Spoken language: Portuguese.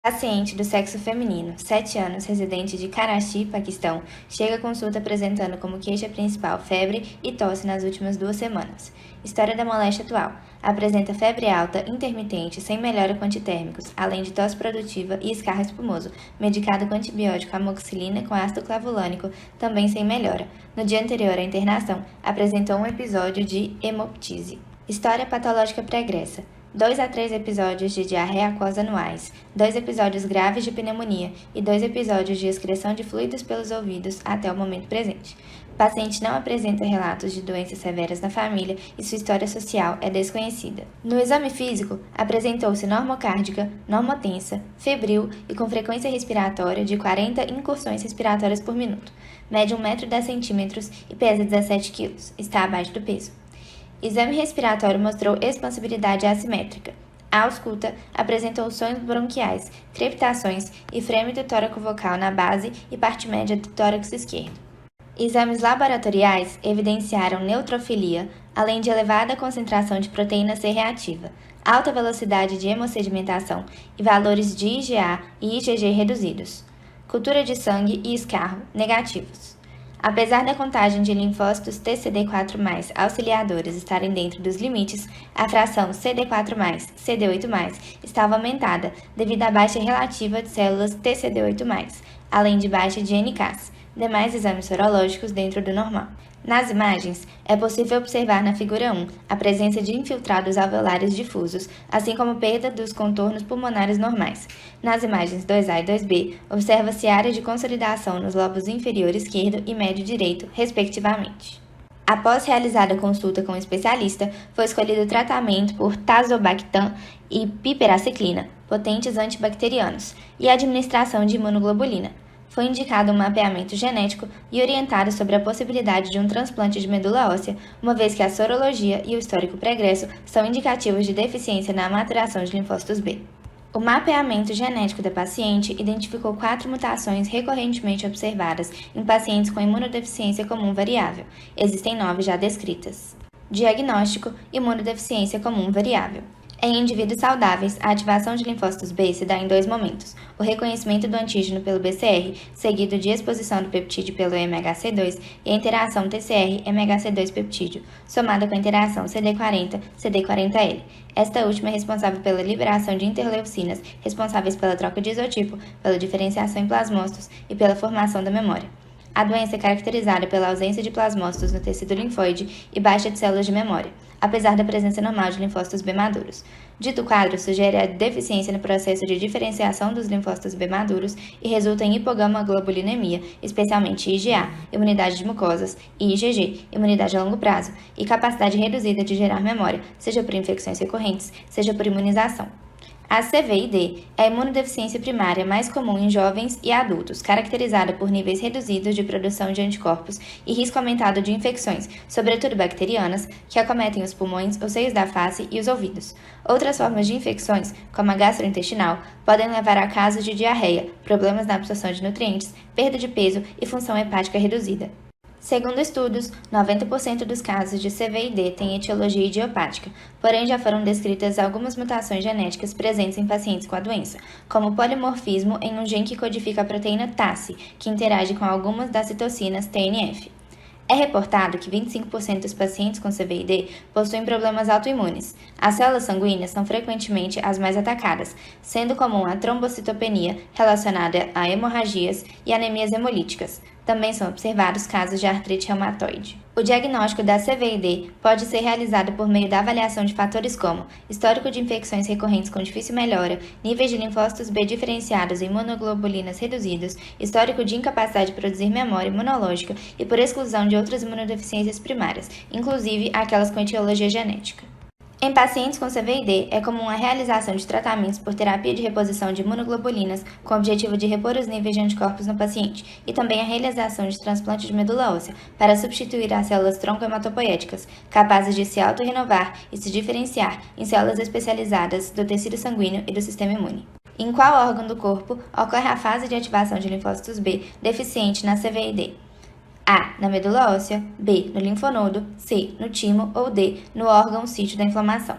Paciente do sexo feminino, 7 anos, residente de Karachi, Paquistão, chega à consulta apresentando como queixa principal febre e tosse nas últimas 2 semanas. História da moléstia atual. Apresenta febre alta, intermitente, sem melhora com antitérmicos, além de tosse produtiva e escarro espumoso, medicado com antibiótico amoxicilina com ácido clavulânico, também sem melhora. No dia anterior à internação, apresentou um episódio de hemoptise. História patológica pregressa. 2 a 3 episódios de diarreia aquosa anuais, 2 episódios graves de pneumonia e 2 episódios de excreção de fluidos pelos ouvidos até o momento presente. O paciente não apresenta relatos de doenças severas na família e sua história social é desconhecida. No exame físico, apresentou-se normocárdica, normotensa, febril e com frequência respiratória de 40 incursões respiratórias por minuto. Mede 1,10 m e pesa 17 kg. Está abaixo do peso. Exame respiratório mostrou expansibilidade assimétrica. A ausculta apresentou sonhos bronquiais, crepitações e frêmito tóraco-vocal na base e parte média do tórax esquerdo. Exames laboratoriais evidenciaram neutrofilia, além de elevada concentração de proteína C reativa, alta velocidade de hemossedimentação e valores de IgA e IgG reduzidos. Cultura de sangue e escarro negativos. Apesar da contagem de linfócitos TCD4+, auxiliadores estarem dentro dos limites, a fração CD4+, CD8+, estava aumentada devido à baixa relativa de células TCD8+, além de baixa de NKs, demais exames sorológicos dentro do normal. Nas imagens, é possível observar na figura 1 a presença de infiltrados alveolares difusos, assim como perda dos contornos pulmonares normais. Nas imagens 2A e 2B, observa-se área de consolidação nos lobos inferior esquerdo e médio direito, respectivamente. Após realizada a consulta com o especialista, foi escolhido o tratamento por tazobactam e piperaciclina, potentes antibacterianos, e a administração de imunoglobulina. Foi indicado um mapeamento genético e orientado sobre a possibilidade de um transplante de medula óssea, uma vez que a sorologia e o histórico pregresso são indicativos de deficiência na maturação de linfócitos B. O mapeamento genético da paciente identificou 4 mutações recorrentemente observadas em pacientes com imunodeficiência comum variável. Existem 9 já descritas. Diagnóstico: imunodeficiência comum variável. Em indivíduos saudáveis, a ativação de linfócitos B se dá em 2 momentos: o reconhecimento do antígeno pelo BCR, seguido de exposição do peptídeo pelo MHC2, e a interação TCR-MHC2 peptídeo, somada com a interação CD40-CD40L. Esta última é responsável pela liberação de interleucinas, responsáveis pela troca de isotipo, pela diferenciação em plasmócitos e pela formação da memória. A doença é caracterizada pela ausência de plasmócitos no tecido linfóide e baixa de células de memória, apesar da presença normal de linfócitos B maduros. Dito quadro sugere a deficiência no processo de diferenciação dos linfócitos B maduros e resulta em hipogamaglobulinemia, especialmente IgA, imunidade de mucosas, e IgG, imunidade a longo prazo, e capacidade reduzida de gerar memória, seja por infecções recorrentes, seja por imunização. A CVID é a imunodeficiência primária mais comum em jovens e adultos, caracterizada por níveis reduzidos de produção de anticorpos e risco aumentado de infecções, sobretudo bacterianas, que acometem os pulmões, os seios da face e os ouvidos. Outras formas de infecções, como a gastrointestinal, podem levar a casos de diarreia, problemas na absorção de nutrientes, perda de peso e função hepática reduzida. Segundo estudos, 90% dos casos de CVID têm etiologia idiopática, porém já foram descritas algumas mutações genéticas presentes em pacientes com a doença, como polimorfismo em um gene que codifica a proteína TACI, que interage com algumas das citocinas TNF. É reportado que 25% dos pacientes com CVID possuem problemas autoimunes. As células sanguíneas são frequentemente as mais atacadas, sendo comum a trombocitopenia relacionada a hemorragias e anemias hemolíticas. Também são observados casos de artrite reumatoide. O diagnóstico da CVID pode ser realizado por meio da avaliação de fatores como histórico de infecções recorrentes com difícil melhora, níveis de linfócitos B diferenciados e imunoglobulinas reduzidos, histórico de incapacidade de produzir memória imunológica e por exclusão de outras imunodeficiências primárias, inclusive aquelas com etiologia genética. Em pacientes com CVID, é comum a realização de tratamentos por terapia de reposição de imunoglobulinas com o objetivo de repor os níveis de anticorpos no paciente e também a realização de transplante de medula óssea para substituir as células tronco-hematopoéticas, capazes de se autorrenovar e se diferenciar em células especializadas do tecido sanguíneo e do sistema imune. Em qual órgão do corpo ocorre a fase de ativação de linfócitos B deficiente na CVID? A. Na medula óssea, B. No linfonodo, C. No timo ou D. No órgão sítio da inflamação.